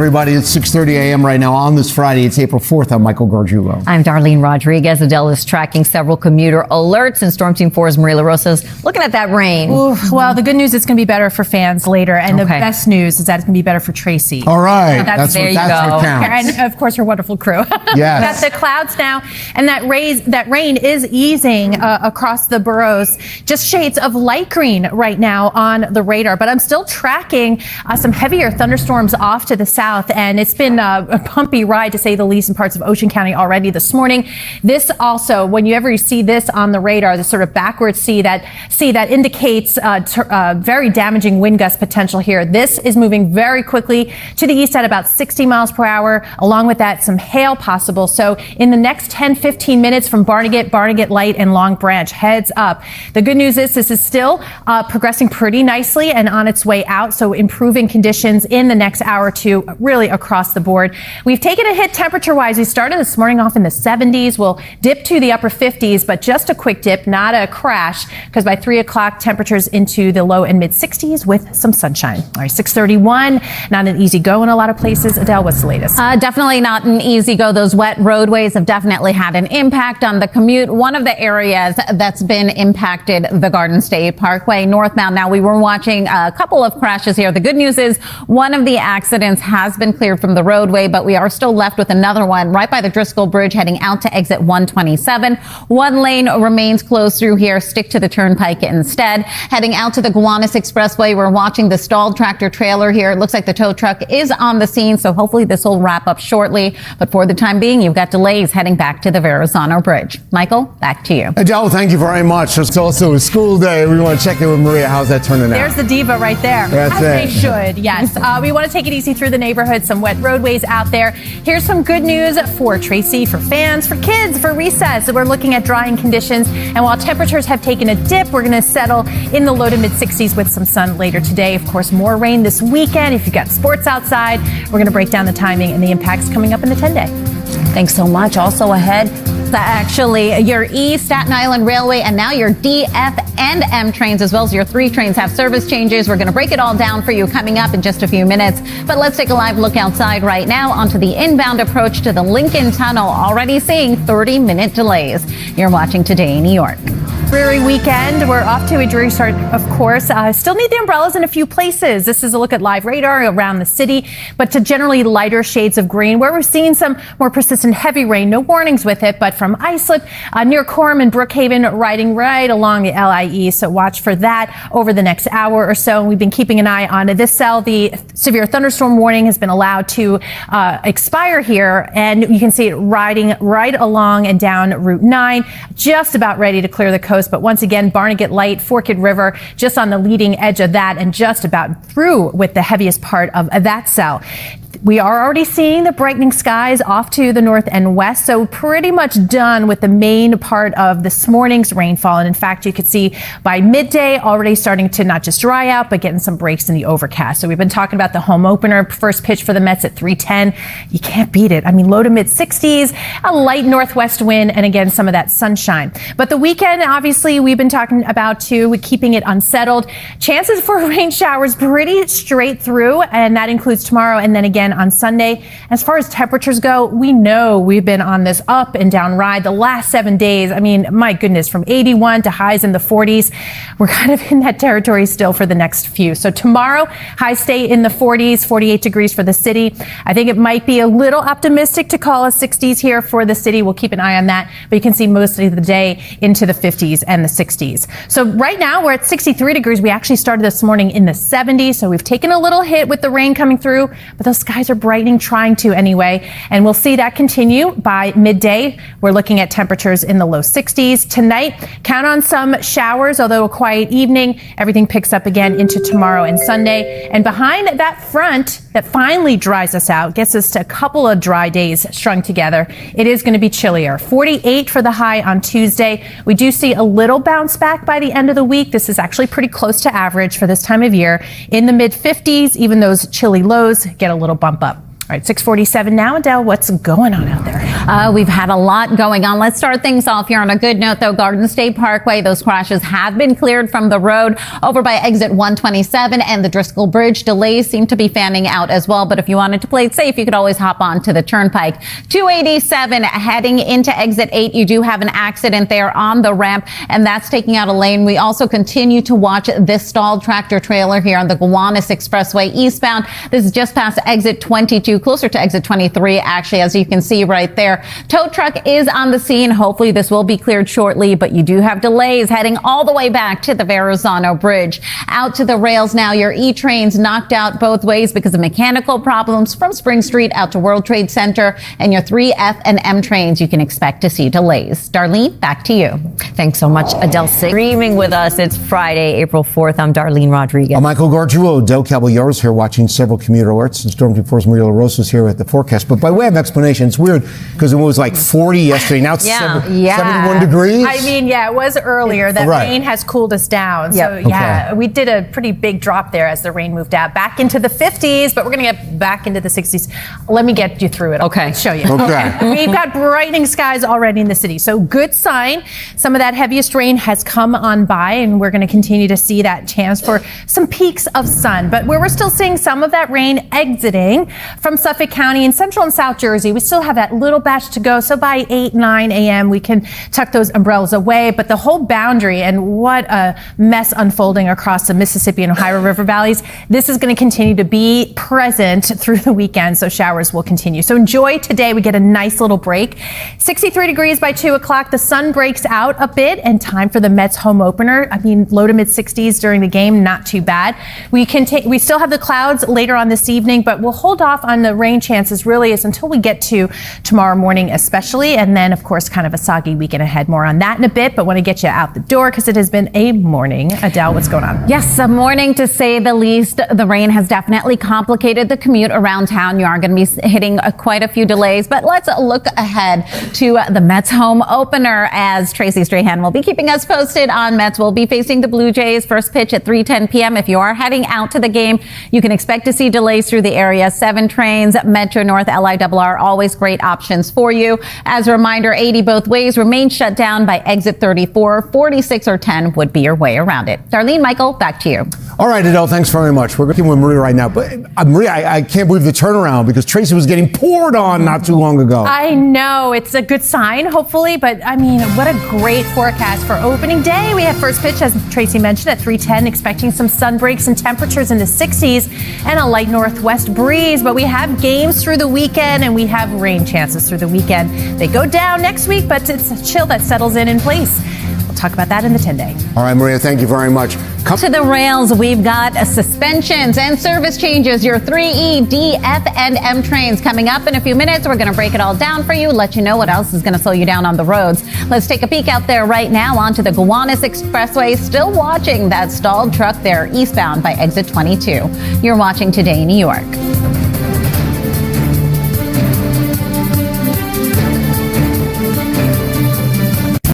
Everybody, it's 6:30 a.m. right now on this Friday. It's April 4th. I'm Michael Gargiulo. I'm Darlene Rodriguez. Adele is tracking several commuter alerts, and Storm Team 4's Maria LaRosa's looking at that rain. Ooh, well, the good news is it's going to be better for fans later, and the best news is that it's going to be better for Tracy. All right. That's what And, counts. of course, her wonderful crew. Yes. Got the clouds now, and that rain is easing across the boroughs. Just shades of light green right now on the radar, but I'm still tracking some heavier thunderstorms off to the south, and it's been a bumpy ride, to say the least, in parts of Ocean County already this morning. This also, whenever you see this on the radar, the sort of backward sea that indicates very damaging wind gust potential here. This is moving very quickly to the east at about 60 miles per hour. Along with that, some hail possible. So in the next 10-15 minutes from Barnegat Light, and Long Branch, heads up. The good news is this is still progressing pretty nicely and on its way out. So improving conditions in the next hour or two, really across the board. We've taken a hit temperature-wise. We started this morning off in the 70s. We'll dip to the upper 50s, but just a quick dip, not a crash, because by 3 o'clock, temperatures into the low and mid 60s with some sunshine. All right, 6:31. Not an easy go in a lot of places. Adele, what's the latest? Definitely not an easy go. Those wet roadways have definitely had an impact on the commute. One of the areas that's been impacted, the Garden State Parkway northbound. Now, we were watching a couple of crashes here. The good news is one of the accidents has been cleared from the roadway, but we are still left with another one right by the Driscoll Bridge heading out to exit 127. One lane remains closed through here. Stick to the turnpike instead. Heading out to the Gowanus Expressway, we're watching the stalled tractor trailer here. It looks like the tow truck is on the scene, so hopefully this will wrap up shortly. But for the time being, you've got delays heading back to the Verrazano Bridge. Michael, back to you. Adele, thank you very much. It's also a school day. We want to check in with Maria. How's that turning out? There's the diva right there. That's As it. they should, yes. We want to take it easy through the neighborhood. Some wet roadways out there. Here's some good news for Tracy, for fans, for kids, for recess. We're looking at drying conditions, and while temperatures have taken a dip, we're going to settle in the low to mid 60s with some sun later today. Of course, more rain this weekend. If you've got sports outside, we're going to break down the timing and the impacts coming up in the 10-day. Thanks so much. Also ahead, actually, your Staten Island Railway and now your DF and M trains, as well as your 3 trains, have service changes. We're going to break it all down for you coming up in just a few minutes. But let's take a live look outside right now onto the inbound approach to the Lincoln Tunnel. Already seeing 30-minute delays. You're watching Today in New York. Dreary weekend. We're off to a dreary start, of course. Still need the umbrellas in a few places. This is a look at live radar around the city, but to generally lighter shades of green, where we're seeing some more persistent heavy rain. No warnings with it, but from islip near Coram and Brookhaven, riding right along the LIE. So watch for that over the next hour or so. We've been keeping an eye on this cell. The severe thunderstorm warning has been allowed to expire here, and you can see it riding right along and down Route 9, just about ready to clear the coast. But once again, Barnegat Light, Forked River, just on the leading edge of that and just about through with the heaviest part of that cell. We are already seeing the brightening skies off to the north and west, so pretty much done with the main part of this morning's rainfall. And in fact, you could see by midday already starting to not just dry out, but getting some breaks in the overcast. So we've been talking about the home opener, first pitch for the Mets at 3:10. You can't beat it. I mean, low to mid 60s, a light northwest wind, and again, some of that sunshine. But the weekend, obviously, we've been talking about too, with keeping it unsettled. Chances for rain showers pretty straight through, and that includes tomorrow and then again on Sunday. As far as temperatures go, we know we've been on this up and down ride the last 7 days. I mean, my goodness, from 81 to highs in the 40s. We're kind of in that territory still for the next few. So tomorrow, highs stay in the 40s, 48 degrees for the city. I think it might be a little optimistic to call us 60s here for the city. We'll keep an eye on that, but you can see most of the day into the 50s and the 60s. So right now we're at 63 degrees. We actually started this morning in the 70s. So we've taken a little hit with the rain coming through, but those skies are brightening, trying to anyway, and we'll see that continue by midday. We're looking at temperatures in the low 60s. Tonight, count on some showers, although a quiet evening. Everything picks up again into tomorrow and Sunday. And behind that front that finally dries us out, gets us to a couple of dry days strung together, it is going to be chillier. 48 for the high on Tuesday. We do see a little bounce back by the end of the week. This is actually pretty close to average for this time of year. In the mid 50s, even those chilly lows get a little bump up. All right, 6:47 now. Adele, what's going on out there? We've had a lot going on. Let's start things off here on a good note, though. Garden State Parkway, those crashes have been cleared from the road over by exit 127 and the Driscoll Bridge. Delays seem to be fanning out as well. But if you wanted to play it safe, you could always hop on to the Turnpike. 287 heading into exit 8. You do have an accident there on the ramp, and that's taking out a lane. We also continue to watch this stalled tractor trailer here on the Gowanus Expressway eastbound. This is just past exit 22, closer to exit 23, actually, as you can see right there. Tow truck is on the scene. Hopefully this will be cleared shortly, but you do have delays heading all the way back to the Verrazano Bridge. Out to the rails now. Your E-trains knocked out both ways because of mechanical problems from Spring Street out to World Trade Center, and your 3 F and M trains, you can expect to see delays. Darlene, back to you. Thanks so much, Adelle. Streaming with us. It's Friday, April 4th. I'm Darlene Rodriguez. I'm Michael Gargiulo. Adelle Caballero is here watching several commuter alerts. And Storm Report's Maria LaRosa is here at the forecast. But by way of explanation, it's weird because it was like 40 yesterday. Now it's 71 degrees. I mean, yeah, it was earlier. That rain has cooled us down. Yep. So, yeah, we did a pretty big drop there as the rain moved out. Back into the 50s, but we're going to get back into the 60s. Let me get you through it. Okay. I'll show you. Okay. We've got brightening skies already in the city. So good sign. Some of that heaviest rain has come on by, and we're going to continue to see that chance for some peaks of sun. But where we're still seeing some of that rain exiting from Suffolk County in central and south Jersey, we still have that little batch to go. So by 8, 9 a.m., we can tuck those umbrellas away. But the whole boundary, and what a mess unfolding across the Mississippi and Ohio River valleys, this is going to continue to be present through the weekend. So showers will continue. So enjoy today. We get a nice little break. 63 degrees by 2 o'clock. The sun breaks out a bit, and time for the Mets home opener. I mean, low to mid 60s during the game, not too bad. We still have the clouds later on this evening, but we'll hold off on the rain chances really is until we get to tomorrow morning especially, and then of course kind of a soggy weekend ahead. More on that in a bit, but want to get you out the door because it has been a morning. Adele, what's going on? Yes, a morning to say the least. The rain has definitely complicated the commute around town. You are going to be hitting quite a few delays, but let's look ahead to the Mets home opener as Tracy Strahan will be keeping us posted on Mets. Will be facing the Blue Jays. First pitch at 3:10 p.m. If you are heading out to the game, you can expect to see delays through the area. 7 trains, Metro North, LIRR, always great options for you. As a reminder, 80 both ways remain shut down by exit 34. 46 or 10 would be your way around it. Darlene, Michael, back to you. All right, Adelle, thanks very much. We're working with Maria right now. But Maria, I can't believe the turnaround because Tracy was getting poured on not too long ago. I know. It's a good sign, hopefully. But, I mean, what a great forecast for opening day. We have first pitch, as Tracy mentioned, at 3:10, expecting some sun breaks and temperatures in the 60s and a light northwest breeze. But we have games through the weekend, and we have rain chances through the weekend. They go down next week, but it's a chill that settles in place. We'll talk about that in the 10-day. All right, Maria, thank you very much. To the rails, we've got suspensions and service changes. Your 3E, D, F, and M trains coming up in a few minutes. We're going to break it all down for you, let you know what else is going to slow you down on the roads. Let's take a peek out there right now onto the Gowanus Expressway. Still watching that stalled truck there eastbound by exit 22. You're watching Today, New York.